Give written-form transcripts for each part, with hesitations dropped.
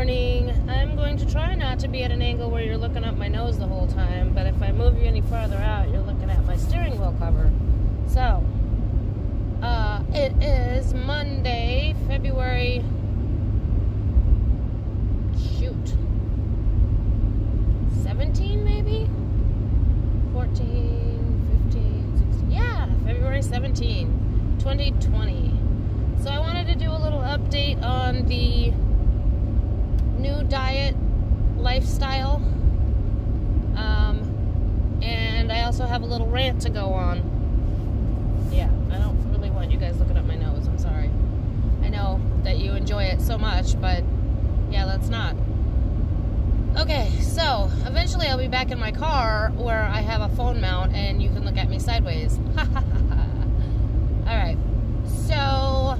morning. I'm going to try not to be at an angle where you're looking up my nose the whole time, but if I move you any farther out, you're looking at my steering wheel cover. So, it is Monday, February, 17 maybe? 14, 15, 16, yeah, February 17, 2020. So I wanted to do a little update on the new diet lifestyle, and I also have a little rant to go on. Yeah, I don't really want you guys looking at my nose, I'm sorry. I know that you enjoy it so much, but yeah, let's not. Okay, so eventually I'll be back in my car where I have a phone mount and you can look at me sideways. Alright, so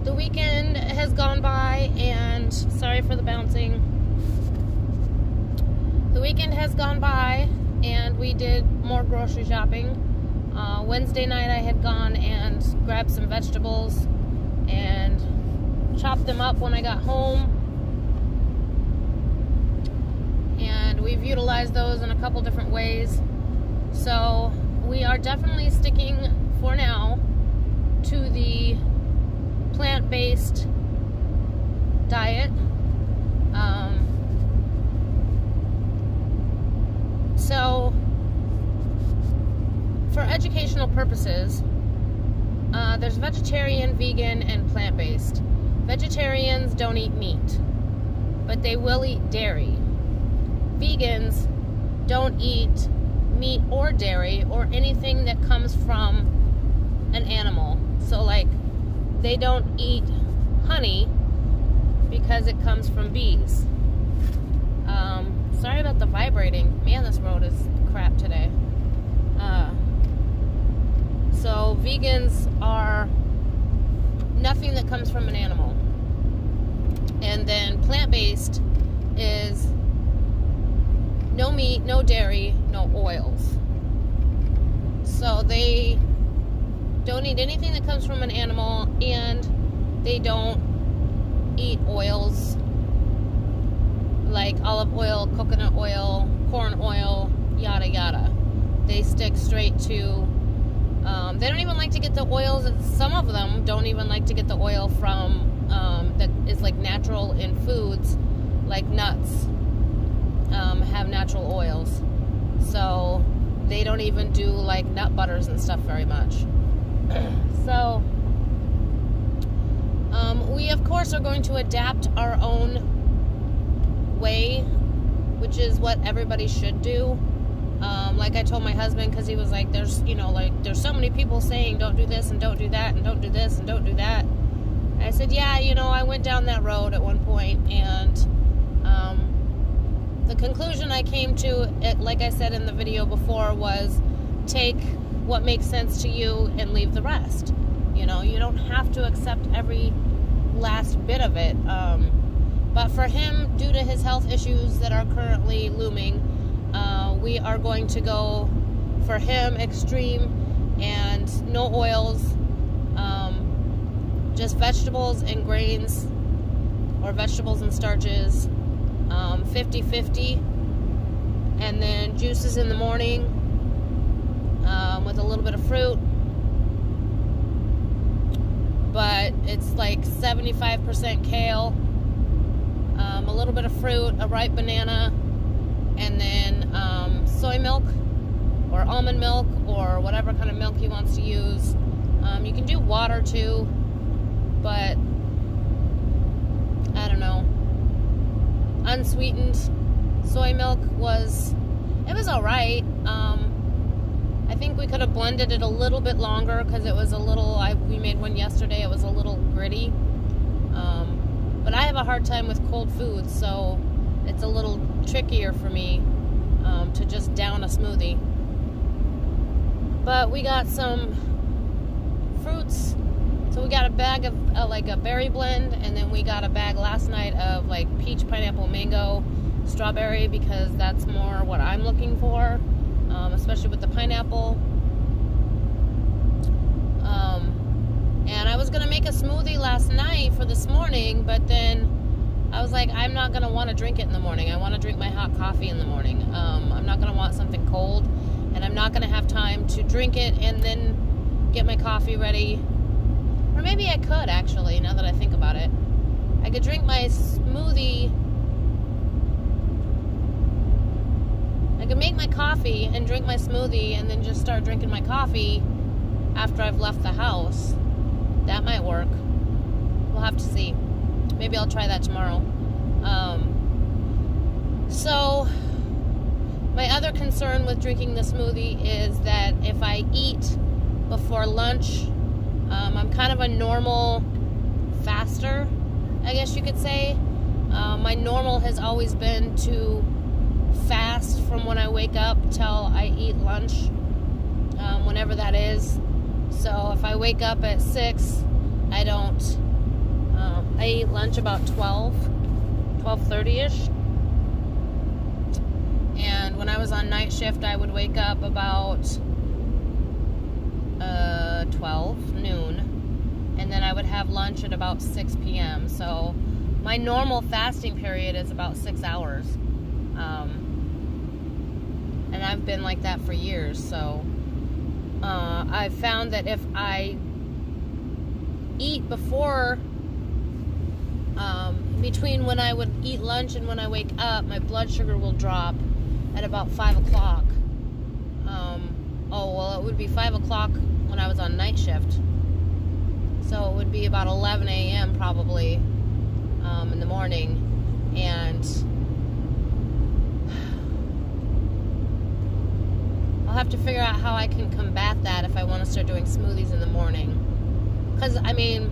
the weekend has gone by and sorry for the bouncing. The weekend has gone by and we did more grocery shopping. Wednesday night I had gone and grabbed some vegetables and chopped them up when I got home. And we've utilized those in a couple different ways. So we are definitely sticking for now to the plant-based diet. So for educational purposes, there's vegetarian, vegan, and plant-based. Vegetarians don't eat meat, but they will eat dairy. Vegans don't eat meat or dairy or anything that comes from an animal. So like, they don't eat honey because it comes from bees. Sorry about the vibrating. Man, this road is crap today. So vegans are nothing that comes from an animal. And then plant-based is no meat, no dairy, no oils. So they don't eat anything that comes from an animal, and they don't eat oils like olive oil, coconut oil, corn oil, yada yada. They stick straight to, they don't even like to get the oils, some of them don't even like to get the oil from, that is like natural in foods, like nuts, have natural oils. So they don't even do like nut butters and stuff very much. So we of course are going to adapt our own way, which is what everybody should do. Like I told my husband, because he was like, there's, you know, like there's so many people saying don't do this and don't do that and don't do this and don't do that. And I said, yeah, you know, I went down that road at one point, and the conclusion I came to, like I said in the video before, was take what makes sense to you and leave the rest. You know, you don't have to accept every last bit of it. But for him, due to his health issues that are currently looming, we are going to go, for him, extreme and no oils, just vegetables and grains, or vegetables and starches, 50-50, and then juices in the morning, with a little bit of fruit, but it's like 75% kale, a little bit of fruit, a ripe banana, and then soy milk or almond milk or whatever kind of milk he wants to use. You can do water too, but I don't know. Unsweetened soy milk was alright. I think we could have blended it a little bit longer because it was a little, we made one yesterday, it was a little gritty. But I have a hard time with cold foods, so it's a little trickier for me to just down a smoothie. But we got some fruits. So we got a bag of like a berry blend, and then we got a bag last night of like peach, pineapple, mango, strawberry, because that's more what I'm looking for, especially with the pineapple. And I was gonna make a smoothie last night for this morning, but then I was like, I'm not going to want to drink it in the morning. I want to drink my hot coffee in the morning. I'm not going to want something cold, and I'm not going to have time to drink it and then get my coffee ready. Or maybe I could, actually, now that I think about it. I could drink my smoothie. I could make my coffee and drink my smoothie and then just start drinking my coffee after I've left the house. That might work. We'll have to see. Maybe I'll try that tomorrow. So, my other concern with drinking the smoothie is that if I eat before lunch, I'm kind of a normal faster, I guess you could say. My normal has always been to fast from when I wake up till I eat lunch, whenever that is. So if I wake up at 6, I don't, I eat lunch about 12:30ish. And when I was on night shift, I would wake up about 12 noon, and then I would have lunch at about 6 p.m. So my normal fasting period is about 6 hours. And I've been like that for years. So I've found that if I eat before, between when I would eat lunch and when I wake up, my blood sugar will drop at about 5 o'clock. Oh, well, it would be 5 o'clock when I was on night shift. So it would be about 11 a.m. probably in the morning. And I'll have to figure out how I can combat that if I want to start doing smoothies in the morning. Because, I mean,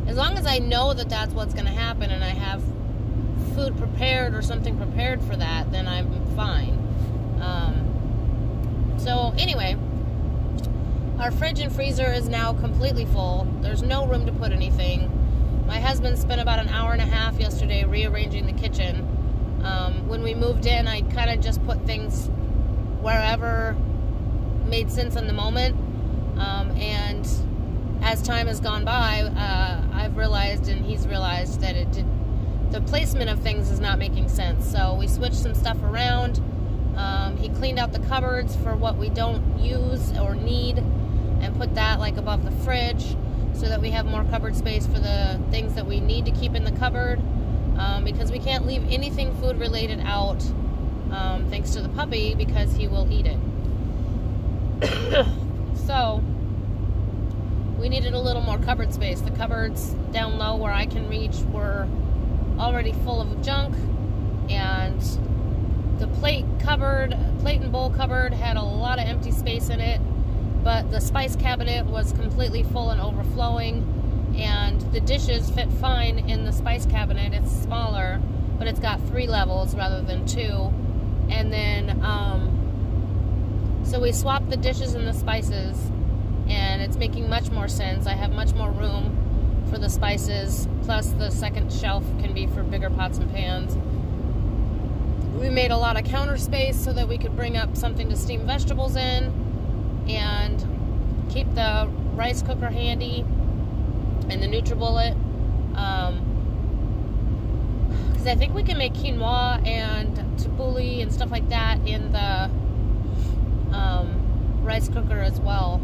as long as I know that that's what's going to happen and I have food prepared or something prepared for that, then I'm fine. So, anyway, our fridge and freezer is now completely full. There's no room to put anything. My husband spent about an hour and a half yesterday rearranging the kitchen. When we moved in, I kind of just put things wherever made sense in the moment. And as time has gone by, I've realized and he's realized that the placement of things is not making sense. So we switched some stuff around. He cleaned out the cupboards for what we don't use or need and put that like above the fridge so that we have more cupboard space for the things that we need to keep in the cupboard, because we can't leave anything food related out, thanks to the puppy, because he will eat it. So we needed a little more cupboard space. The cupboards down low where I can reach were already full of junk, and the plate and bowl cupboard had a lot of empty space in it, but the spice cabinet was completely full and overflowing, and the dishes fit fine in the spice cabinet. It's smaller, but it's got 3 levels rather than 2. And then, so we swapped the dishes and the spices, and it's making much more sense. I have much more room for the spices, plus the second shelf can be for bigger pots and pans. We made a lot of counter space so that we could bring up something to steam vegetables in and keep the rice cooker handy and the NutriBullet. Because I think we can make quinoa and tabbouleh and stuff like that in the rice cooker as well,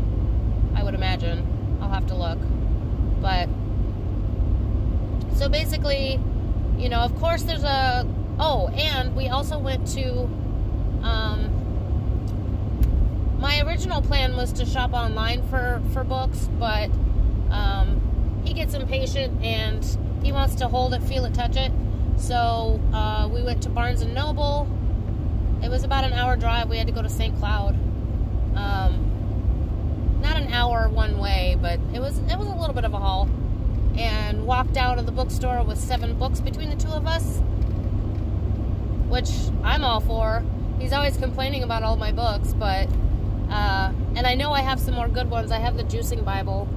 I would imagine. I'll have to look. But, so basically, you know, of course there's a... Oh, and we also went to, my original plan was to shop online for books, but he gets impatient and he wants to hold it, feel it, touch it. So we went to Barnes & Noble. It was about an hour drive. We had to go to St. Cloud. Not an hour one way, but it was a little bit of a haul. And walked out of the bookstore with 7 books between the two of us, which I'm all for. He's always complaining about all my books, but, and I know I have some more good ones. I have the Juicing Bible,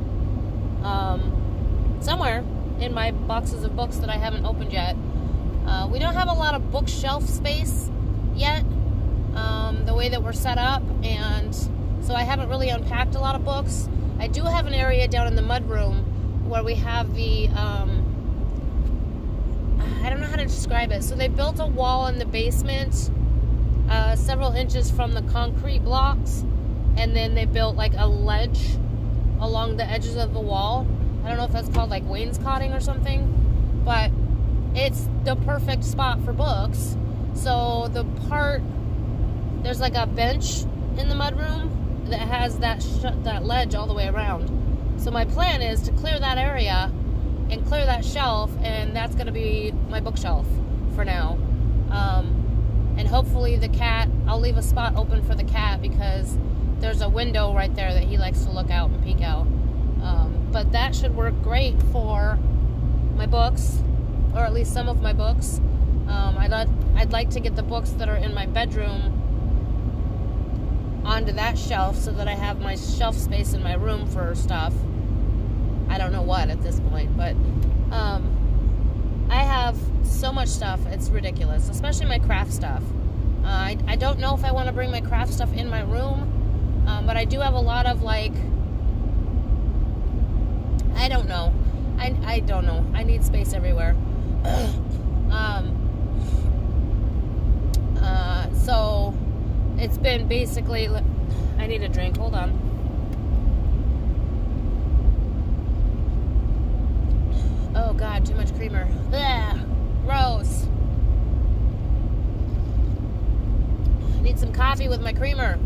somewhere in my boxes of books that I haven't opened yet. We don't have a lot of bookshelf space yet, the way that we're set up, and so I haven't really unpacked a lot of books. I do have an area down in the mudroom where we have the, I don't know how to describe it. So they built a wall in the basement, several inches from the concrete blocks, and then they built like a ledge along the edges of the wall. I don't know if that's called like wainscoting or something, but it's the perfect spot for books. So there's like a bench in the mudroom that has that ledge all the way around. So my plan is to clear that area and clear that shelf, and that's going to be my bookshelf for now. And hopefully the cat, I'll leave a spot open for the cat because there's a window right there that he likes to look out and peek out. But that should work great for my books, or at least some of my books. I'd like to get the books that are in my bedroom onto that shelf so that I have my shelf space in my room for stuff. I don't know what at this point, but I have so much stuff, it's ridiculous, especially my craft stuff. I don't know if I want to bring my craft stuff in my room, but I do have a lot of, like, I don't know. I don't know. I need space everywhere. So it's been basically, I need a drink, hold on. Oh God, too much creamer. Ugh, gross. I need some coffee with my creamer.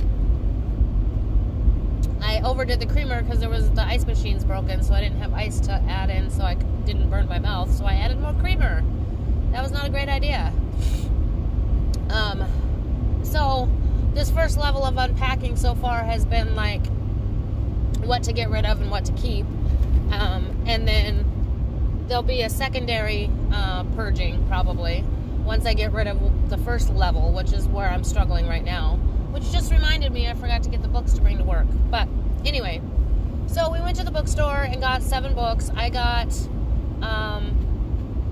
I overdid the creamer because the ice machine's broken, so I didn't have ice to add in, so I didn't burn my mouth, so I added more creamer. That was not a great idea. So this first level of unpacking so far has been like what to get rid of and what to keep, and then there'll be a secondary purging probably once I get rid of the first level, which is where I'm struggling right now, which just reminded me I forgot to get the books to bring to work. But anyway, so we went to the bookstore and got 7 books. I got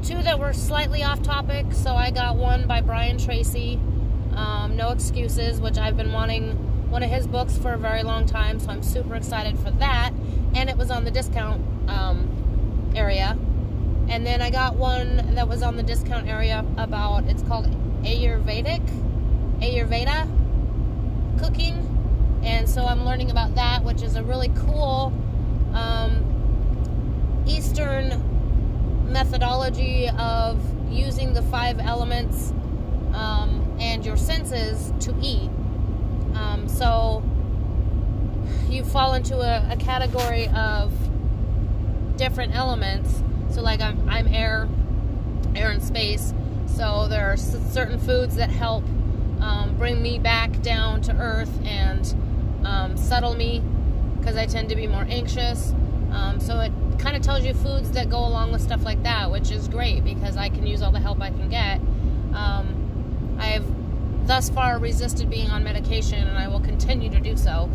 2 that were slightly off topic. So I got one by Brian Tracy, No Excuses, which I've been wanting one of his books for a very long time, so I'm super excited for that, and it was on the discount area. And then I got one that was on the discount area about, it's called Ayurveda cooking, and so I'm learning about that, which is a really cool Eastern methodology of using the 5 elements and your senses to eat. So you fall into a category of different elements. So like I'm air and space, so there are certain foods that help bring me back down to earth and settle me, because I tend to be more anxious. So it kind of tells you foods that go along with stuff like that, which is great because I can use all the help I can get. I've thus far resisted being on medication, and I will continue to do so.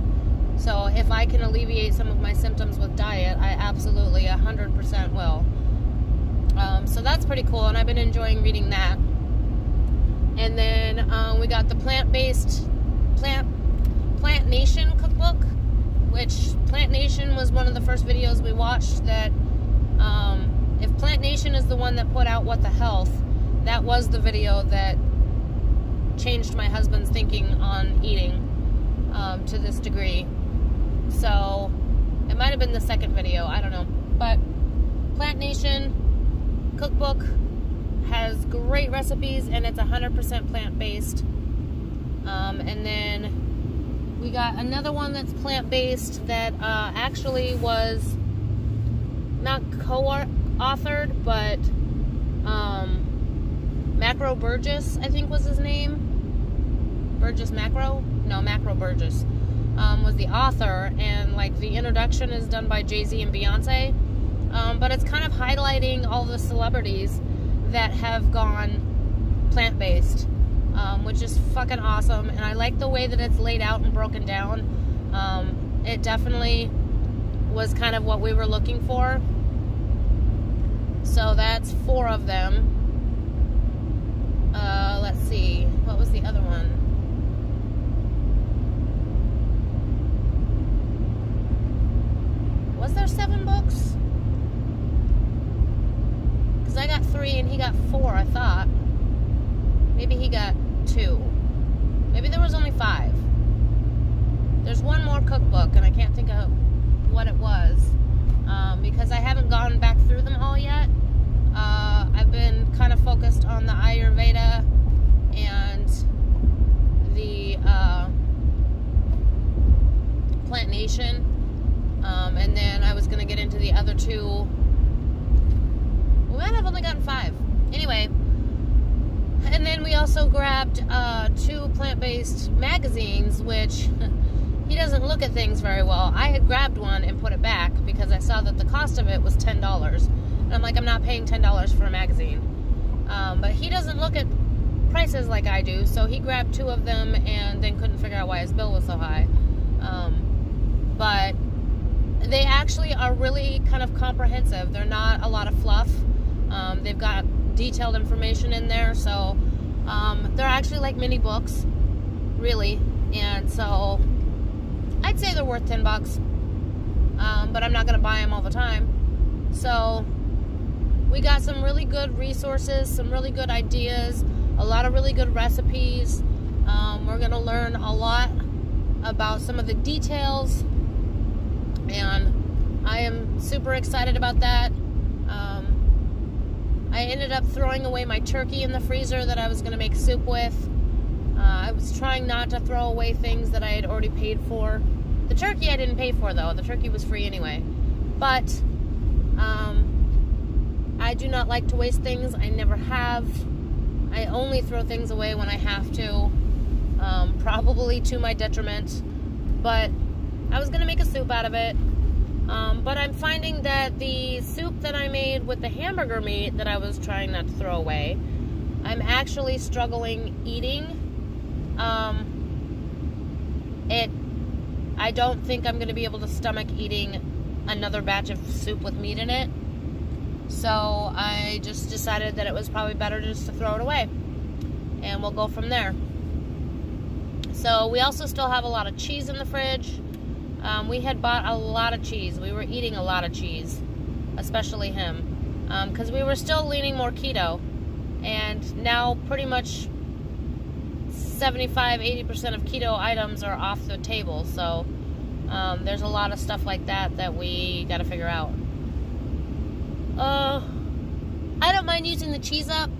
So if I can alleviate some of my symptoms with diet, I absolutely 100% will. So that's pretty cool, and I've been enjoying reading that. And then we got the Plant Nation cookbook, which Plant Nation was one of the first videos we watched. That if Plant Nation is the one that put out What the Health, that was the video that changed my husband's thinking on eating to this degree. So it might have been the second video, I don't know. But Plant Nation cookbook has great recipes, and it's 100% plant-based. And then we got another one that's plant-based that actually was not co-authored, but Macro Burgess, I think was his name. Burgess Macro? No, Macro Burgess was the author, and like the introduction is done by Jay-Z and Beyonce. But it's kind of highlighting all the celebrities that have gone plant-based, which is fucking awesome. And I like the way that it's laid out and broken down. It definitely was kind of what we were looking for. So that's 4 of them. Let's see, what was the other one? Was there 7 books? Because I got 3. 3 and he got 4, I thought. Maybe he got 2. Maybe there was only 5. There's one more cookbook, and I can't think of what it was, because I haven't gone back through them all yet. I've been kind of focused on the Ayurveda and the Plant Nation, and then I was going to get into the other 2. We might have only gotten 5. Anyway, and then we also grabbed 2 plant-based magazines, which he doesn't look at things very well. I had grabbed one and put it back because I saw that the cost of it was $10. And I'm like, I'm not paying $10 for a magazine. But he doesn't look at prices like I do, so he grabbed 2 of them and then couldn't figure out why his bill was so high. But they actually are really kind of comprehensive. They're not a lot of fluff. They've got detailed information in there, so they're actually like mini books, really. And so I'd say they're worth $10, but I'm not going to buy them all the time. So we got some really good resources, some really good ideas, a lot of really good recipes. We're going to learn a lot about some of the details, and I am super excited about that. I ended up throwing away my turkey in the freezer that I was going to make soup with. I was trying not to throw away things that I had already paid for. The turkey I didn't pay for, though. The turkey was free anyway. But I do not like to waste things. I never have. I only throw things away when I have to, probably to my detriment. But I was going to make a soup out of it. But I'm finding that the soup that I made with the hamburger meat that I was trying not to throw away, I'm actually struggling eating. I don't think I'm going to be able to stomach eating another batch of soup with meat in it. So I just decided that it was probably better just to throw it away. And we'll go from there. So we also still have a lot of cheese in the fridge. We had bought a lot of cheese. We were eating a lot of cheese, especially him, because we were still leaning more keto. And now pretty much 75-80% of keto items are off the table. So there's a lot of stuff like that that we got to figure out. I don't mind using the cheese up.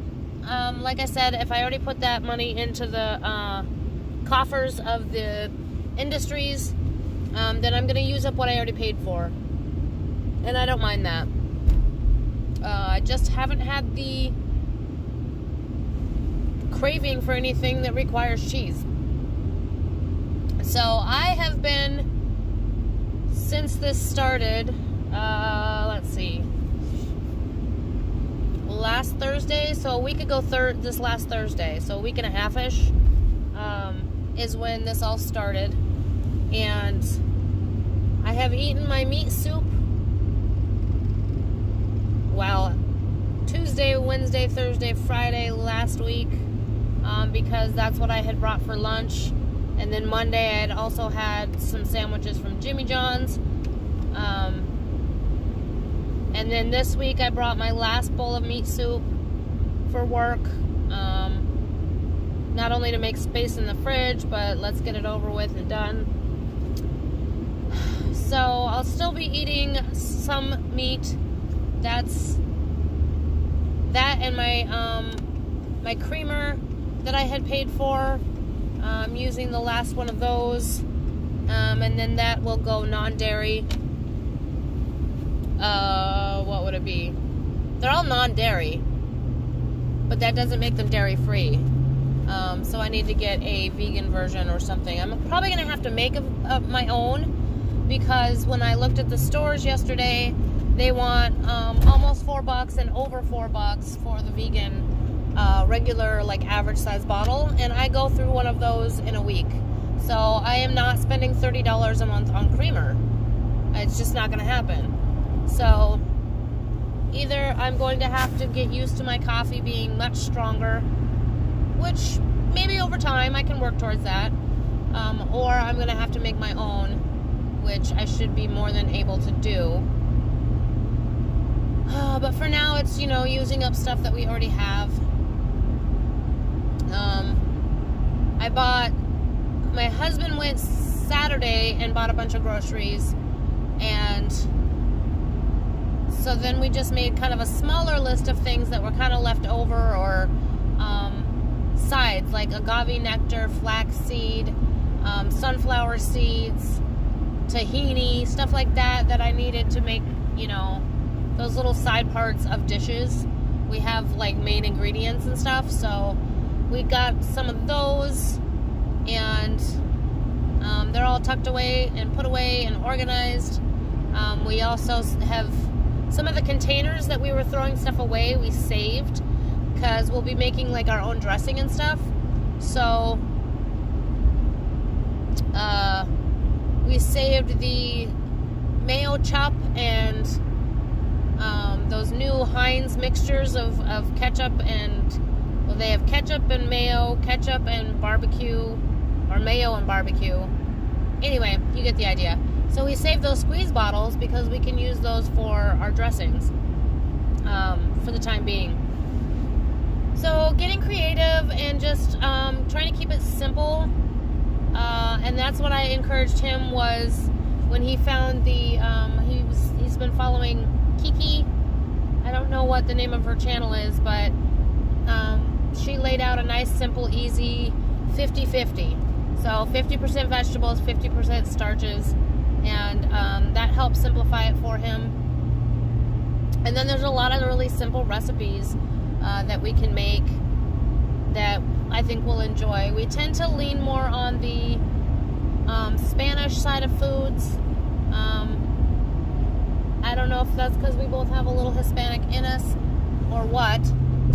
Like I said, if I already put that money into the coffers of the industries, then I'm going to use up what I already paid for. And I don't mind that. I just haven't had the craving for anything that requires cheese. So I have been, since this started, let's see, last Thursday, so a week ago this last Thursday, so a week and a half-ish, is when this all started. And I have eaten my meat soup, well, Tuesday, Wednesday, Thursday, Friday last week, because that's what I had brought for lunch. And then Monday I had also had some sandwiches from Jimmy John's. And then this week I brought my last bowl of meat soup for work. Not only to make space in the fridge, but let's get it over with and done. So I'll still be eating some meat. That's that, and my creamer that I had paid for. I'm using the last one of those, and then that will go non-dairy. What would it be? They're all non-dairy, but that doesn't make them dairy-free. So I need to get a vegan version or something. I'm probably going to have to make my own, because when I looked at the stores yesterday, they want almost $4 and over $4 for the vegan regular, like, average size bottle, and I go through one of those in a week. So I am not spending $30 a month on creamer. It's just not going to happen. So either I'm going to have to get used to my coffee being much stronger, which maybe over time I can work towards that, or I'm going to have to make my own, which I should be more than able to do. But for now, it's, you know, using up stuff that we already have. My husband went Saturday and bought a bunch of groceries, and so then we just made kind of a smaller list of things that were kind of left over, or sides, like agave nectar, flaxseed, sunflower seeds, tahini, stuff like that, that I needed to make, you know, those little side parts of dishes. We have like main ingredients and stuff, so we got some of those, and they're all tucked away and put away and organized. We also have some of the containers that we were throwing stuff away, we saved, because we'll be making like our own dressing and stuff. So we saved the mayo chop and those new Heinz mixtures of ketchup and, well, they have ketchup and mayo, ketchup and barbecue, or mayo and barbecue. Anyway, you get the idea. So we saved those squeeze bottles because we can use those for our dressings for the time being. So getting creative and just trying to keep it simple. And that's what I encouraged him, was when he found the, he's been following Kiki. I don't know what the name of her channel is, but she laid out a nice, simple, easy 50-50. So 50% vegetables, 50% starches, and that helps simplify it for him. And then there's a lot of really simple recipes that we can make that I think we'll enjoy. We tend to lean more on the Spanish side of foods. I don't know if that's because we both have a little Hispanic in us or what.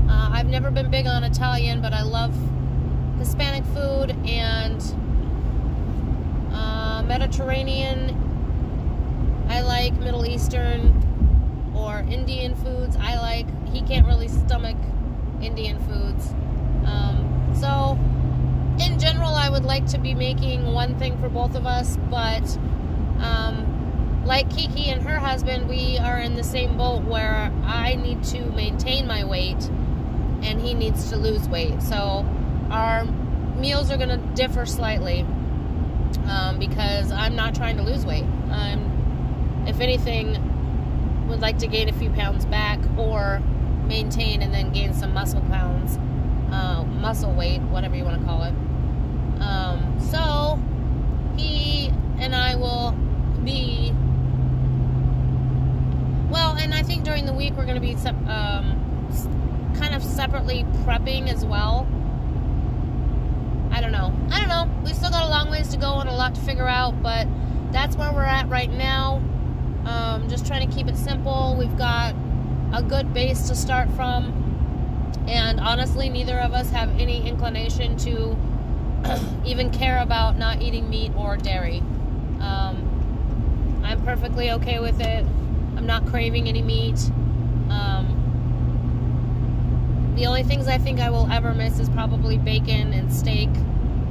I've never been big on Italian, but I love Hispanic food, and Mediterranean. I like Middle Eastern or Indian foods. I like, he can't really stomach Indian foods. So in general, I would like to be making one thing for both of us, but like Kiki and her husband, we are in the same boat where I need to maintain my weight and he needs to lose weight. So our meals are going to differ slightly because I'm not trying to lose weight. If anything, would like to gain a few pounds back, or maintain and then gain some muscle pounds, muscle weight, whatever you want to call it. So he and I will be, well, and I think during the week we're going to be kind of separately prepping as well. I don't know. We still got a long ways to go and a lot to figure out, but that's where we're at right now. Just trying to keep it simple. We've got a good base to start from, and honestly, neither of us have any inclination to even care about not eating meat or dairy. I'm perfectly okay with it. I'm not craving any meat. The only things I think I will ever miss is probably bacon and steak,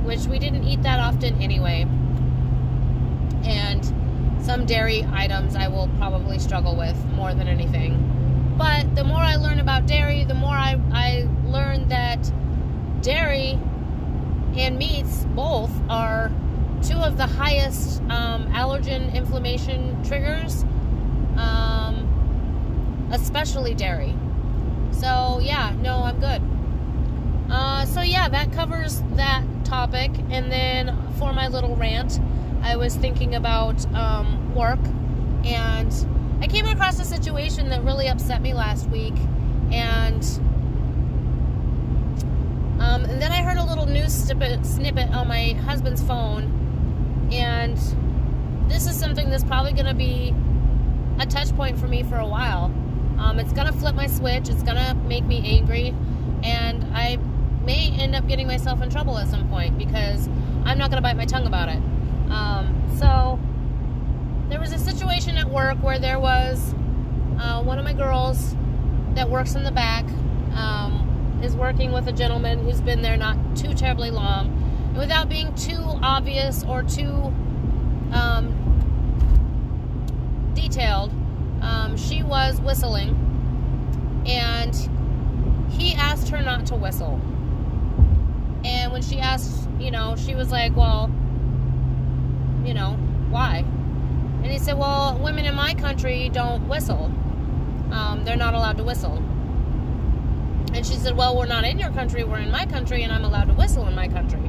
which we didn't eat that often anyway. And some dairy items I will probably struggle with more than anything. But the more I learn about dairy, the more I learn that dairy and meats both are two of the highest allergen inflammation triggers, especially dairy. So yeah, no, I'm good. So yeah, that covers that topic. And then for my little rant, I was thinking about work, and I came across a situation that really upset me last week, and then I heard a little news snippet on my husband's phone, and this is something that's probably going to be a touch point for me for a while. It's going to flip my switch, it's going to make me angry, and I may end up getting myself in trouble at some point because I'm not going to bite my tongue about it. So there was a situation at work where there was one of my girls that works in the back is working with a gentleman who's been there not too terribly long. And without being too obvious or too detailed, she was whistling asked her not to whistle. And when she asked, she was like, well, why? And he said, well, women in my country don't whistle. They're not allowed to whistle. And she said, well, we're not in your country, we're in my country, and I'm allowed to whistle in my country.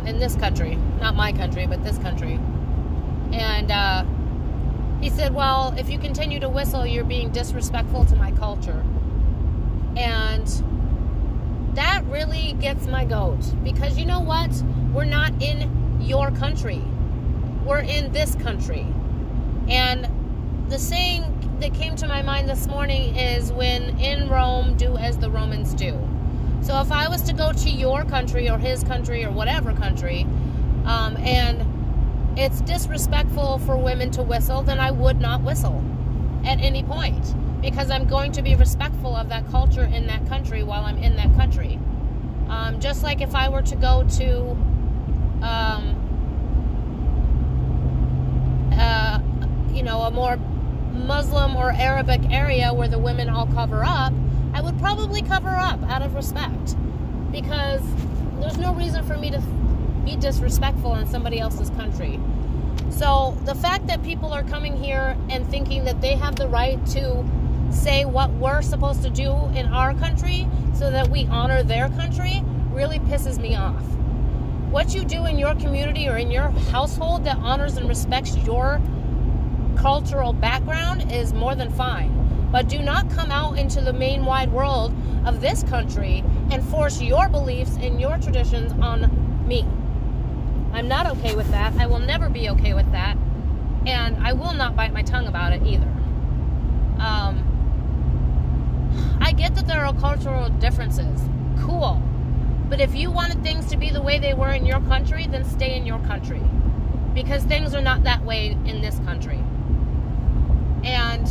In this country. Not my country, but this country. And he said, well, if you continue to whistle, you're being disrespectful to my culture. And that really gets my goat. Because you know what? We're not in your country. We're in this country. And the saying that came to my mind this morning is, when in Rome, do as the Romans do. So if I was to go to your country or his country or whatever country, and it's disrespectful for women to whistle, then I would not whistle at any point, because I'm going to be respectful of that culture in that country while I'm in that country. Just like if I were to go to a more Muslim or Arabic area where the women all cover up, I would probably cover up out of respect, because there's no reason for me to be disrespectful in somebody else's country. So the fact that people are coming here and thinking that they have the right to say what we're supposed to do in our country so that we honor their country really pisses me off. What you do in your community or in your household that honors and respects your cultural background is more than fine. But do not come out into the main wide world of this country and force your beliefs and your traditions on me. I'm not okay with that. I will never be okay with that. And I will not bite my tongue about it either. I get that there are cultural differences. Cool. But if you wanted things to be the way they were in your country, then stay in your country. Because things are not that way in this country. And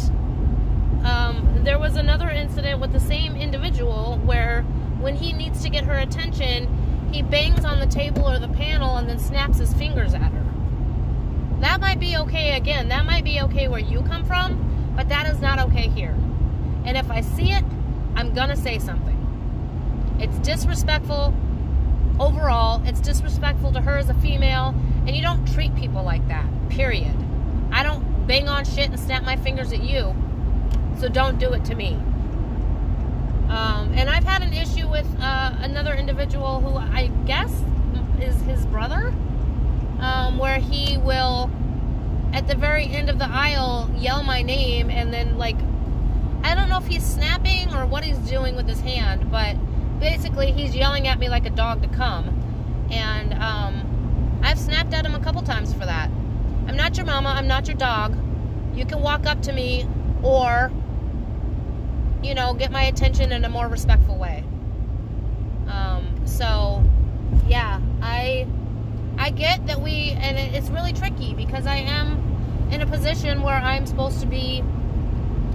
there was another incident with the same individual where when he needs to get her attention, he bangs on the table or the panel and then snaps his fingers at her. That might be okay again. That might be okay where you come from, but that is not okay here. And if I see it, I'm going to say something. It's disrespectful overall. It's disrespectful to her as a female, and you don't treat people like that, period. I don't bang on shit and snap my fingers at you, so don't do it to me. And I've had an issue with another individual who I guess is his brother, where he will, at the very end of the aisle, yell my name, and then, like, I don't know if he's snapping or what he's doing with his hand, but basically he's yelling at me like a dog to come. And I've snapped at him a couple times for that. I'm not your mama, I'm not your dog. You can walk up to me or, get my attention in a more respectful way. So, yeah, I get that and it's really tricky because I am in a position where I'm supposed to be,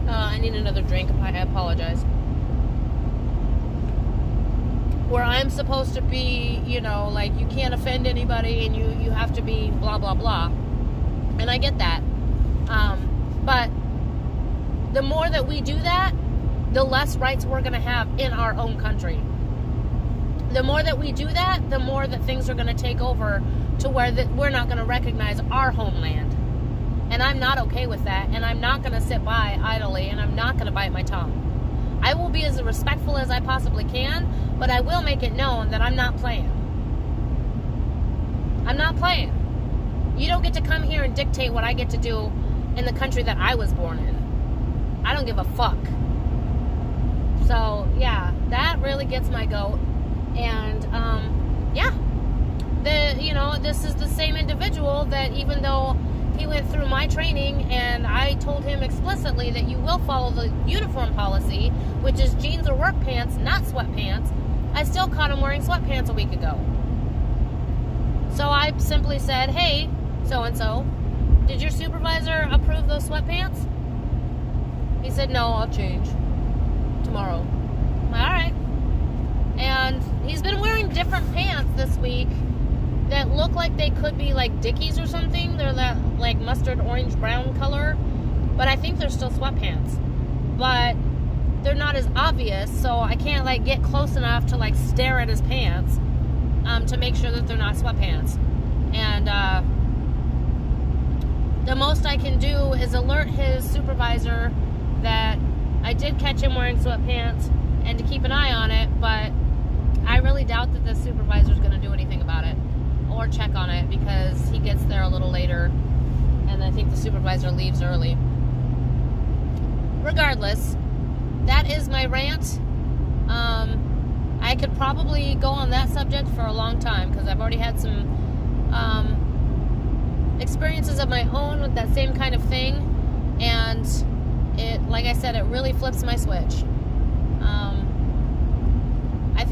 I need another drink, I apologize. Where I'm supposed to be, like, you can't offend anybody and you have to be blah, blah, blah. And I get that. But the more that we do that, the less rights we're going to have in our own country. The more that we do that, the more that things are going to take over to where we're not going to recognize our homeland. And I'm not okay with that. And I'm not going to sit by idly, and I'm not going to bite my tongue. I will be as respectful as I possibly can, but I will make it known that I'm not playing. I'm not playing. You don't get to come here and dictate what I get to do in the country that I was born in. I don't give a fuck. So, yeah, that really gets my goat. And, yeah. This is the same individual that, even though he went through my training and I told him explicitly that you will follow the uniform policy, which is jeans or work pants, not sweatpants, I still caught him wearing sweatpants a week ago. So I simply said, hey, so-and-so, did your supervisor approve those sweatpants? He said, no, I'll change tomorrow. I'm like, all right. And he's been wearing different pants this week that look like they could be like Dickies or something. They're that like mustard orange brown color, but I think they're still sweatpants. But they're not as obvious, so I can't like get close enough to like stare at his pants to make sure that they're not sweatpants. And the most I can do is alert his supervisor that I did catch him wearing sweatpants and to keep an eye on it, but I really doubt that the supervisor is going to do anything about it or check on it, because he gets there a little later and I think the supervisor leaves early. Regardless, that is my rant. I could probably go on that subject for a long time, because I've already had some experiences of my own with that same kind of thing, and it, like I said, it really flips my switch. I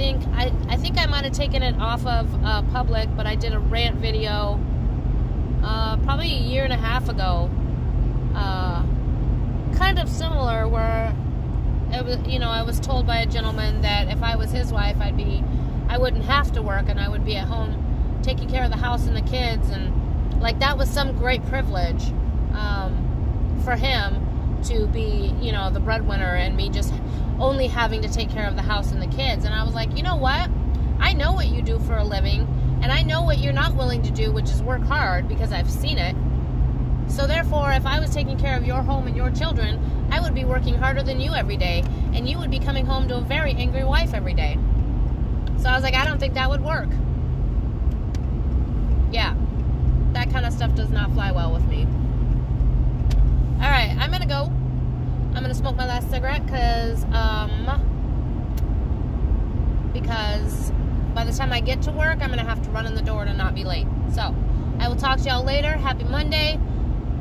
think I might have taken it off of public, but I did a rant video probably a year and a half ago, kind of similar, where it was, you know, I was told by a gentleman that if I was his wife, I wouldn't have to work and I would be at home taking care of the house and the kids, and like that was some great privilege for him to be, you know, the breadwinner and me just only having to take care of the house and the kids. And I was like, you know what? I know what you do for a living, and I know what you're not willing to do, which is work hard, because I've seen it. So therefore, if I was taking care of your home and your children, I would be working harder than you every day, and you would be coming home to a very angry wife every day. So I was like, I don't think that would work. Yeah, that kind of stuff does not fly well with me. All right, I'm gonna go. I'm gonna smoke my last cigarette because by the time I get to work, I'm gonna have to run in the door to not be late. So I will talk to y'all later. Happy Monday.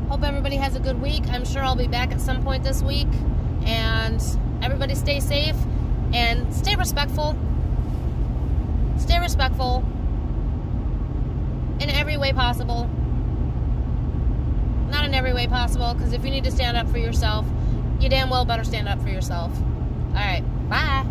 Hope everybody has a good week. I'm sure I'll be back at some point this week. And everybody stay safe and stay respectful. Stay respectful in every way possible. Not in every way possible, because if you need to stand up for yourself, you damn well better stand up for yourself. All right, bye.